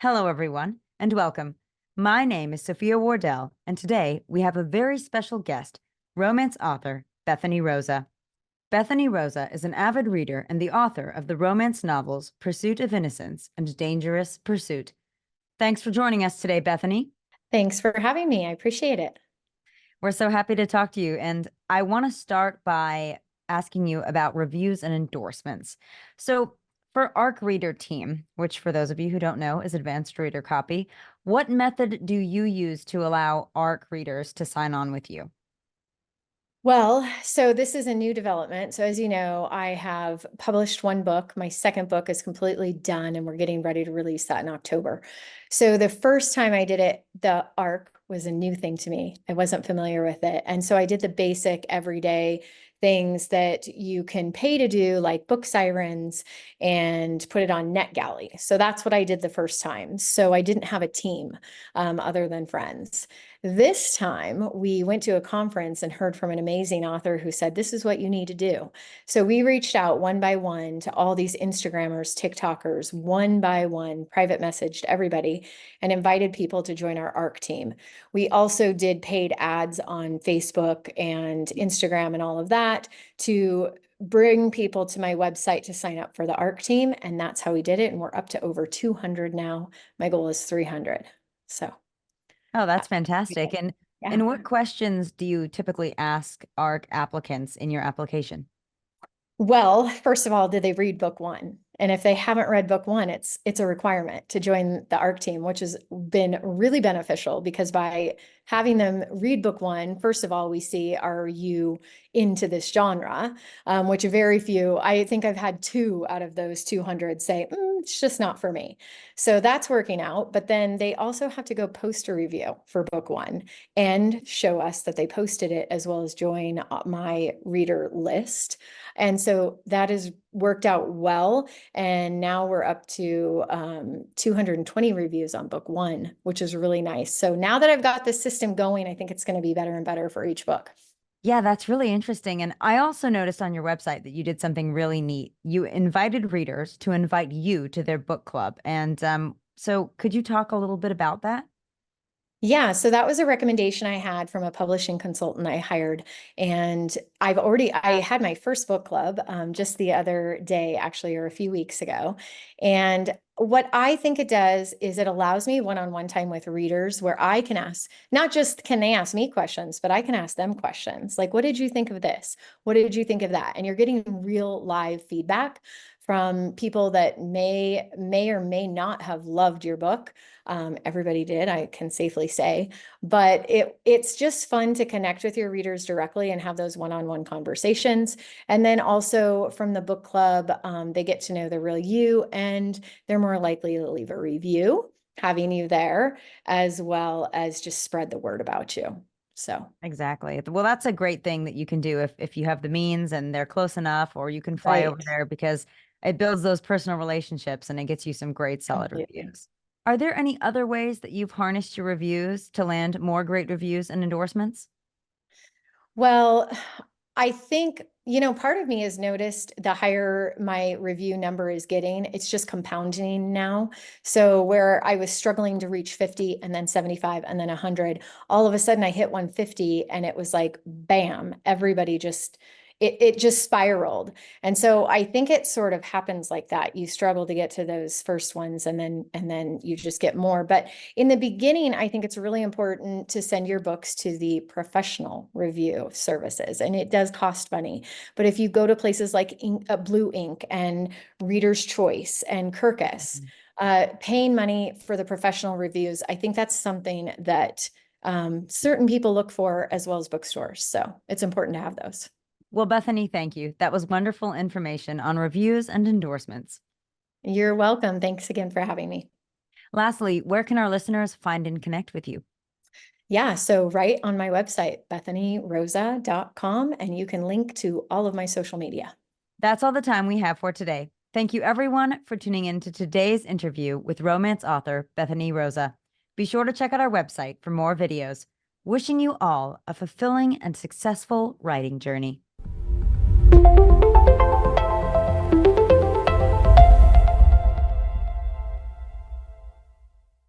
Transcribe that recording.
Hello, everyone, and welcome. My name is Sophia Wardell, and today we have a very special guest, romance author Bethany Rosa. Bethany Rosa is an avid reader and the author of the romance novels Pursuit of Innocence and Dangerous Pursuit. Thanks for joining us today, Bethany. Thanks for having me. I appreciate it. We're so happy to talk to you, and I want to start by asking you about reviews and endorsements. So, for ARC Reader Team, which for those of you who don't know is Advanced Reader Copy, what method do you use to allow ARC readers to sign on with you? Well, so this is a new development. So as you know, I have published one book. My second book is completely done, and we're getting ready to release that in October. So the first time I did it, the ARC was a new thing to me. I wasn't familiar with it. And so I did the basic everyday things that you can pay to do, like book sirens, and put it on NetGalley. So that's what I did the first time. So I didn't have a team other than friends. This time we went to a conference and heard from an amazing author who said, this is what you need to do. So we reached out one by one to all these Instagrammers, TikTokers, one by one, private messaged everybody and invited people to join our ARC team. We also did paid ads on Facebook and Instagram and all of that to bring people to my website to sign up for the ARC team. And that's how we did it. And we're up to over 200 now. My goal is 300. So. Oh, that's fantastic. And Yeah. what questions do you typically ask ARC applicants in your application? Well, first of all, did they read book one? And if they haven't read book one, it's a requirement to join the ARC team, which has been really beneficial because by having them read book one, first of all, we see, are you into this genre? Which very few, I think I've had 2 out of those 200 say, it's just not for me. So that's working out. But then they also have to go post a review for book one and show us that they posted it, as well as join my reader list. And so that has worked out well. And now we're up to 220 reviews on book one, which is really nice. So now that I've got this system going, I think it's going to be better and better for each book. Yeah, that's really interesting. And I also noticed on your website that you did something really neat. You invited readers to invite you to their book club. And so could you talk a little bit about that? Yeah, so that was a recommendation I had from a publishing consultant I hired. And I had my first book club just the other day, actually, or a few weeks ago. And what I think it does is it allows me one-on-one time with readers where I can ask, not just can they ask me questions, but I can ask them questions. Like, what did you think of this? What did you think of that? And you're getting real live feedback from people that may or may not have loved your book. Everybody did, I can safely say, but it's just fun to connect with your readers directly and have those one-on-one conversations. And then also from the book club, they get to know the real you, and they're more likely to leave a review, having you there, as well as just spread the word about you. So Exactly. Well, that's a great thing that you can do if you have the means and they're close enough, or you can fly over right. there because it builds those personal relationships and it gets you some great solid Completely. reviews. Are there any other ways that you've harnessed your reviews to land more great reviews and endorsements? Well, I think, part of me has noticed the higher my review number is getting, it's just compounding now. So where I was struggling to reach 50 and then 75 and then 100, all of a sudden I hit 150 and it was like, bam, everybody just, it just spiraled. And so I think it sort of happens like that. You struggle to get to those first ones and then you just get more. But in the beginning, I think it's really important to send your books to the professional review services, and it does cost money. But if you go to places like Blue Ink and Reader's Choice and Kirkus, paying money for the professional reviews, I think that's something that certain people look for, as well as bookstores. So it's important to have those. Well, Bethany, thank you. That was wonderful information on reviews and endorsements. You're welcome. Thanks again for having me. Lastly, where can our listeners find and connect with you? Yeah, so right on my website, bethanyrosa.com, and you can link to all of my social media. That's all the time we have for today. Thank you, everyone, for tuning in to today's interview with romance author Bethany Rosa. Be sure to check out our website for more videos. Wishing you all a fulfilling and successful writing journey.